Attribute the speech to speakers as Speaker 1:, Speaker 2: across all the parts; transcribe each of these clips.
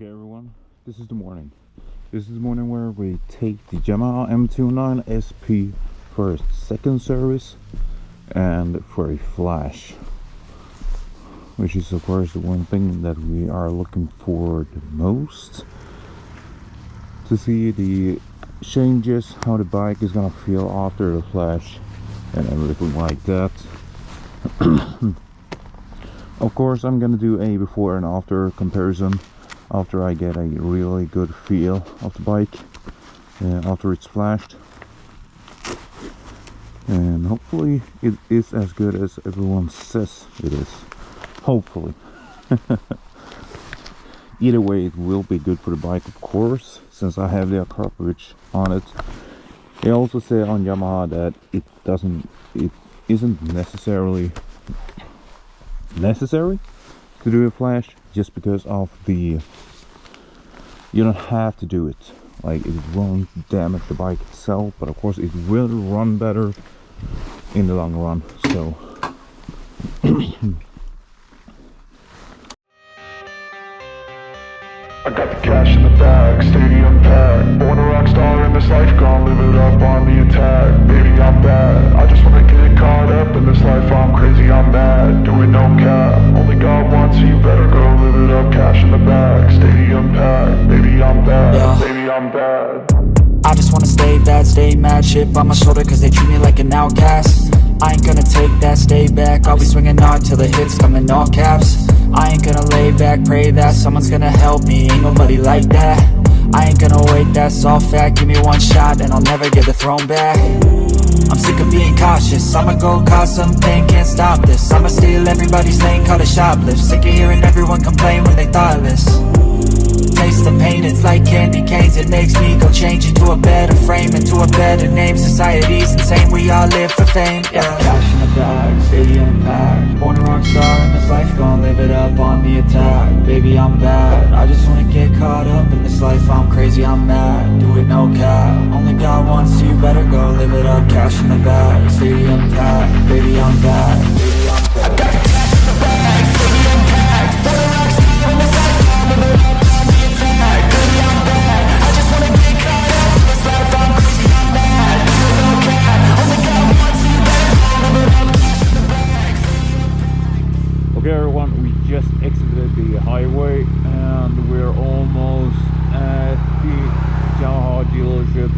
Speaker 1: Okay everyone, this is the morning. This is the morning where we take the Yamaha MT-09 SP for its second service and for a flash, which is of course the one thing that we are looking for the most, to see the changes, how the bike is gonna feel after the flash and everything like that. Of course I'm gonna do a before and after comparison after I get a really good feel of the bike after it's flashed, and hopefully it is as good as everyone says it is. Hopefully. Either way, it will be good for the bike, of course, since I have the Akrapovic on it. They also say on Yamaha that it isn't necessary to do a flash, just because of the, you don't have to do it, like it won't damage the bike itself, but of course it will run better in the long run. So
Speaker 2: I got the cash in the bag, stadium packed. Born a rock star in this life, gonna live it up on the attack. Baby, I'm bad, I just wanna get caught up in this life. I'm crazy, I'm mad, doing no cap. Only God wants you, better go live it up. Cash in the bag, stadium packed. Baby, I'm bad, yeah. Baby, I'm bad.
Speaker 3: I just wanna stay bad, stay mad. Chip on my shoulder cause they treat me like an outcast. I ain't gonna take that, stay back. I'll be swinging hard till the hits come in all caps. I ain't gonna lay back, pray that someone's gonna help me. Ain't nobody like that. I ain't gonna wait, that's all fact. Give me one shot and I'll never get the throne back. I'm sick of being cautious, I'ma go cause something, can't stop this. I'ma steal everybody's lane, call it shoplift. Sick of hearing everyone complain when they thoughtless. Taste the pain, it's like candy canes. It makes me go change into a better frame, into a better name. Society's insane, we all live for fame, yeah. Cash in the bag, stadium packed. Born a rock star in this life, gonna live it up on the attack. Baby, I'm bad, I just wanna get caught up in this life. I'm crazy, I'm mad, do it no cap. Only God wants you, better go live it up. Cash in the bag, stadium packed. Baby, I'm bad, baby, I'm bad. I got the cash in the bag, stadium packed. Born a rock star in this life, gonna live it up.
Speaker 1: okay everyone, we just exited the highway and we're almost at the Yamaha dealership.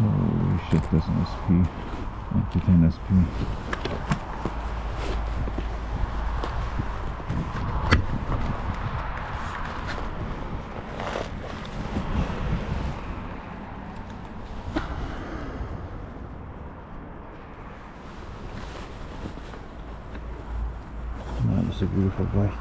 Speaker 1: Holy shit, that's an SP. MT-10 SP. Man, that's a beautiful bike.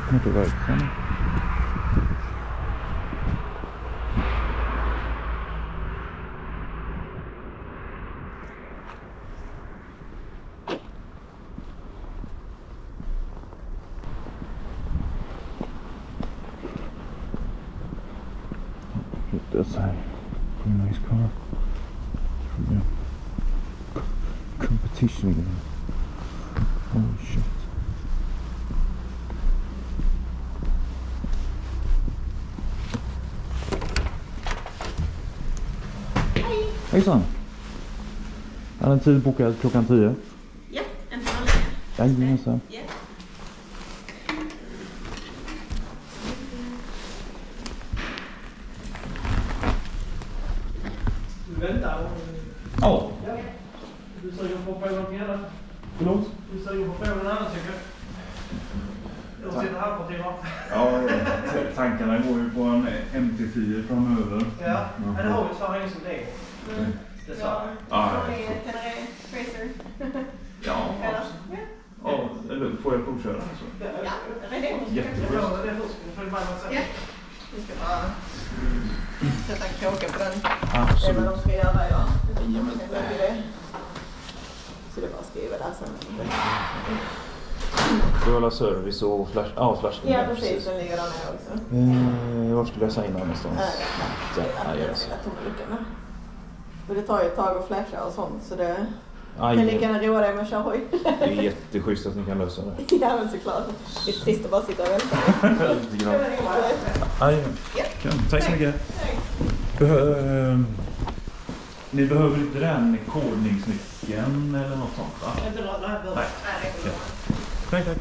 Speaker 1: Not the right center. That's a pretty nice car from the competition. competition again. Oh shit. Hejsan! Är en tid bokad klockan 10?
Speaker 4: Ja, en timme.
Speaker 1: Jajamensan.
Speaker 4: Ja.
Speaker 5: Du väntar?
Speaker 1: Ja.
Speaker 5: Du suger på att få någonting annat?
Speaker 1: Förlåt?
Speaker 5: Du suger på att få någon annan cykel? Jag sitter här på timmar.
Speaker 1: Ja, tankarna går ju på en MT-10 framöver.
Speaker 5: Ja, men det har vi tyvärr ingen som det. Dessvärre.
Speaker 1: Ja,
Speaker 4: Tracer.
Speaker 1: ja. Ja, eller får jag provköra så?
Speaker 4: Ja, det är det.
Speaker 1: Jättebra.
Speaker 5: Ja, det är hur ska du följa med mig sen?
Speaker 4: Ja. Vi ska bara sätta en kråka på den.
Speaker 1: Absolut.
Speaker 4: Det är vad de ska göra idag. Så det är bara att skriva där sen.
Speaker 1: Du vill ha service och flash? Ja, flash.
Speaker 4: Ja, precis. Den ligger där nere också.
Speaker 1: Var skulle jag säga någonstans?
Speaker 4: Ja,
Speaker 1: yes.
Speaker 4: Och det tar ju ett tag att flasha och sånt, så det
Speaker 1: Aj.
Speaker 4: kan lika gärna roa dig med att köra hoj.
Speaker 1: Det är jätteschysst att ni kan lösa det.
Speaker 4: Ja, men såklart. Det är trist att bara sitta och vänta.
Speaker 1: Lite grann. Aj. Tack så mycket. Ni behöver inte den kodningsnyckeln eller något sånt, va?
Speaker 4: Inte bra, det här behöver. Nej, det är bra.
Speaker 1: Tack, tack.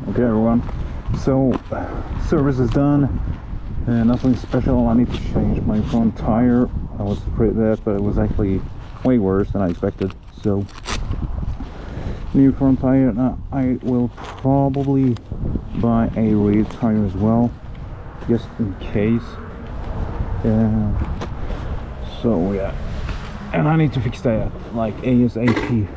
Speaker 1: Okay everyone, so service is done, nothing special. I need to change my front tire. I was afraid of that, but it was actually way worse than I expected. So new front tire. Now I will probably buy a rear tire as well, just in case. So yeah, and I need to fix that like ASAP.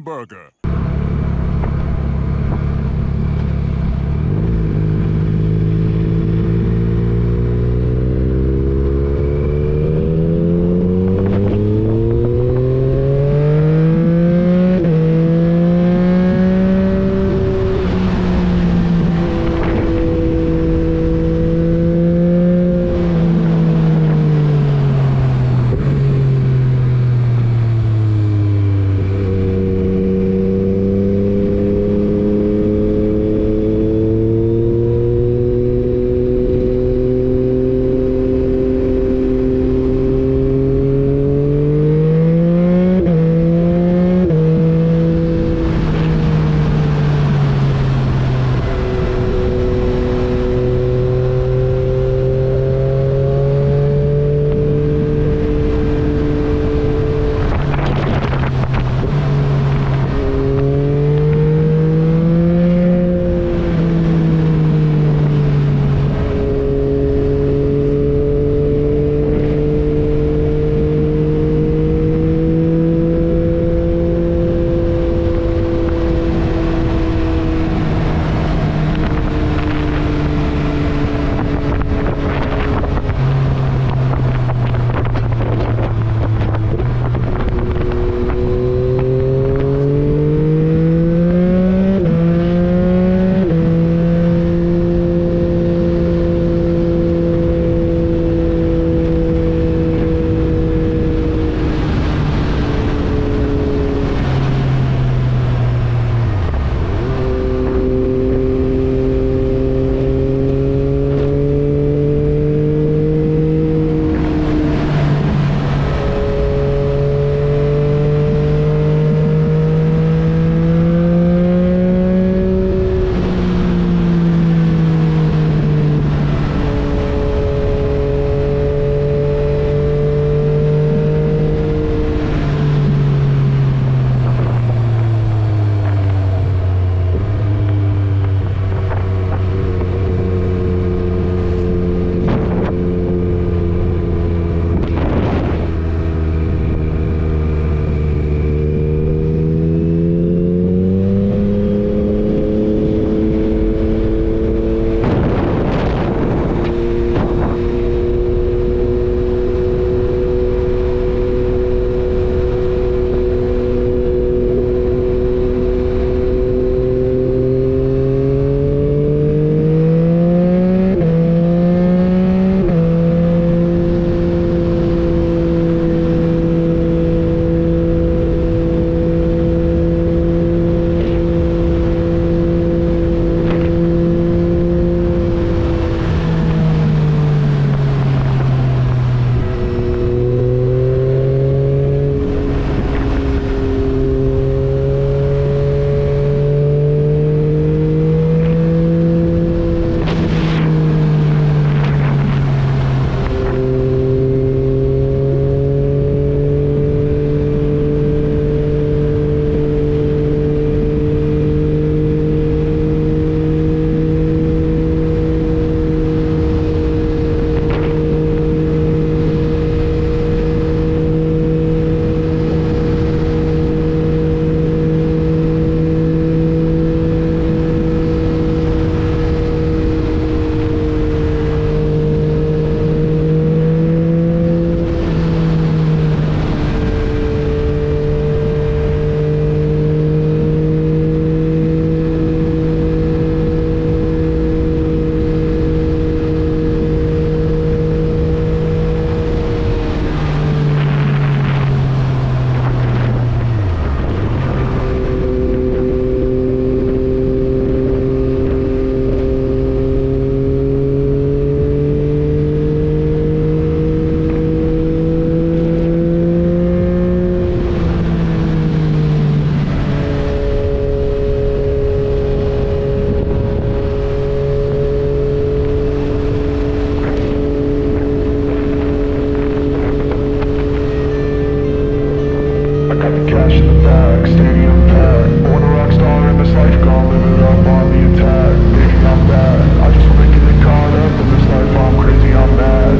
Speaker 6: hamburger.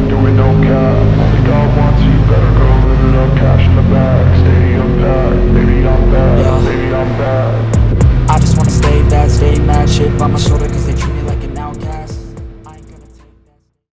Speaker 2: Doing